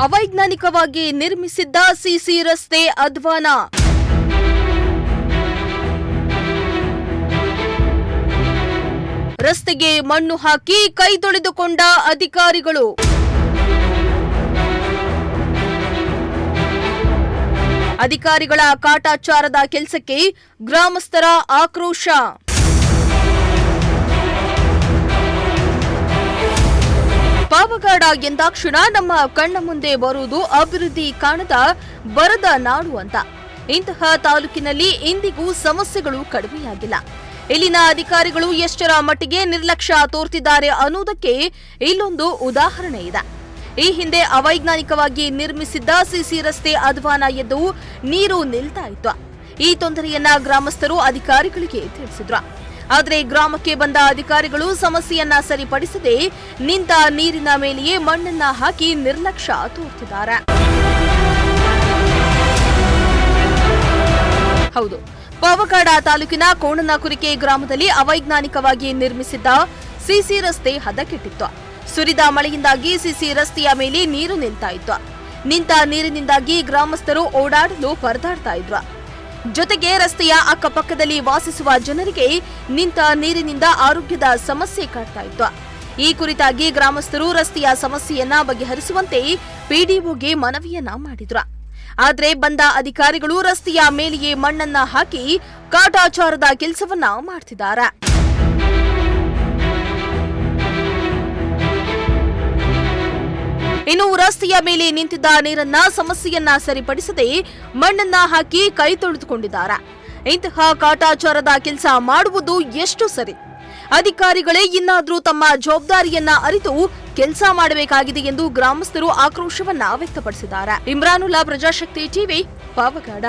ಅವೈಜ್ಞಾನಿಕವಾಗಿ ನಿರ್ಮಿಸಿದ್ದ CC ರಸ್ತೆ ಅಧ್ವಾನ. ರಸ್ತೆಗೆ ಮಣ್ಣು ಹಾಕಿ ಕೈ ತೊಳೆದುಕೊಂಡ ಅಧಿಕಾರಿಗಳು. ಅಧಿಕಾರಿಗಳ ಕಾಟಾಚಾರದ ಕೆಲಸಕ್ಕೆ ಗ್ರಾಮಸ್ಥರ ಆಕ್ರೋಶ. ಪಾವಗಡ ಎಂದಾಕ್ಷಣ ನಮ್ಮ ಕಣ್ಣ ಮುಂದೆ ಬರುವುದು ಅಭಿವೃದ್ಧಿ ಕಾಣದ ಬರದ ನಾಡು ಅಂತ. ಇಂತಹ ತಾಲೂಕಿನಲ್ಲಿ ಇಂದಿಗೂ ಸಮಸ್ಯೆಗಳು ಕಡಿಮೆಯಾಗಿಲ್ಲ. ಇಲ್ಲಿನ ಅಧಿಕಾರಿಗಳು ಎಷ್ಟರ ಮಟ್ಟಿಗೆ ನಿರ್ಲಕ್ಷ್ಯ ತೋರ್ತಿದ್ದಾರೆ ಅನ್ನೋದಕ್ಕೆ ಇಲ್ಲೊಂದು ಉದಾಹರಣೆ ಇದೆ. ಈ ಹಿಂದೆ ಅವೈಜ್ಞಾನಿಕವಾಗಿ ನಿರ್ಮಿಸಿದ್ದ ಸಿಸಿ ರಸ್ತೆ ಅಧ್ವಾನ ಎದ್ದು ನೀರು ನಿಲ್ತಾ ಇತ್ತು. ಈ ತೊಂದರೆಯನ್ನ ಗ್ರಾಮಸ್ಥರು ಅಧಿಕಾರಿಗಳಿಗೆ ತಿಳಿಸಿದ್ರು. ಆದರೆ ಗ್ರಾಮಕ್ಕೆ ಬಂದ ಅಧಿಕಾರಿಗಳು ಸಮಸ್ಯೆಯನ್ನ ಸರಿಪಡಿಸದೆ ನಿಂತ ನೀರಿನ ಮೇಲೆಯೇ ಮಣ್ಣನ್ನ ಹಾಕಿ ನಿರ್ಲಕ್ಷ್ಯ ತೋರ್ತಿದ್ದಾರೆ. ಹೌದು, ಪಾವಗಡ ತಾಲೂಕಿನ ಕೋಣನಕುರಿಕೆ ಗ್ರಾಮದಲ್ಲಿ ಅವೈಜ್ಞಾನಿಕವಾಗಿ ನಿರ್ಮಿಸಿದ್ದ ಸಿಸಿ ರಸ್ತೆ ಹದಗೆಟ್ಟಿತ್ತು. ಸುರಿದ ಮಳೆಯಿಂದಾಗಿ ಸಿಸಿ ರಸ್ತೆಯ ಮೇಲೆ ನೀರು ನಿಂತ ಇತ್ತು. ನಿಂತ ನೀರಿನಿಂದಾಗಿ ಗ್ರಾಮಸ್ಥರು ಓಡಾಡಲು ಪರದಾಡ್ತಾ ಇದ್ರು. ಜೊತೆಗೆ ರಸ್ತೆಯ ಅಕ್ಕಪಕ್ಕದಲ್ಲಿ ವಾಸಿಸುವ ಜನರಿಗೆ ನಿಂತ ನೀರಿನಿಂದ ಆರೋಗ್ಯದ ಸಮಸ್ಯೆ ಕಾಡ್ತಾ ಇತ್ತು. ಈ ಕುರಿತಾಗಿ ಗ್ರಾಮಸ್ಥರು ರಸ್ತೆಯ ಸಮಸ್ಯೆಯನ್ನ ಬಗೆಹರಿಸುವಂತೆ ಪಿಡಿಒಗೆ ಮನವಿಯನ್ನ ಮಾಡಿದ್ರು. ಆದರೆ ಬಂದ ಅಧಿಕಾರಿಗಳು ರಸ್ತೆಯ ಮೇಲೆಯೇ ಮಣ್ಣನ್ನ ಹಾಕಿ ಕಾಟಾಚಾರದ ಕೆಲಸವನ್ನ ಮಾಡ್ತಿದ್ದಾರೆ. ಇನ್ನು ರಸ್ತೆಯ ಮೇಲೆ ನಿಂತಿದ್ದ ನೀರನ್ನ ಸಮಸ್ಯೆಯನ್ನ ಸರಿಪಡಿಸದೆ ಮಣ್ಣನ್ನ ಹಾಕಿ ಕೈ ತೊಳೆದುಕೊಂಡಿದ್ದಾರೆ. ಇಂತಹ ಕಾಟಾಚಾರದ ಕೆಲಸ ಮಾಡುವುದು ಎಷ್ಟು ಸರಿ? ಅಧಿಕಾರಿಗಳೇ ಇನ್ನಾದ್ರೂ ತಮ್ಮ ಜವಾಬ್ದಾರಿಯನ್ನ ಅರಿತು ಕೆಲಸ ಮಾಡಬೇಕಾಗಿದೆ ಎಂದು ಗ್ರಾಮಸ್ಥರು ಆಕ್ರೋಶವನ್ನ ವ್ಯಕ್ತಪಡಿಸಿದ್ದಾರೆ. ಇಮ್ರಾನುಲ್ಲಾ, ಪ್ರಜಾಶಕ್ತಿ ಟಿವಿ, ಪಾವಗಡ.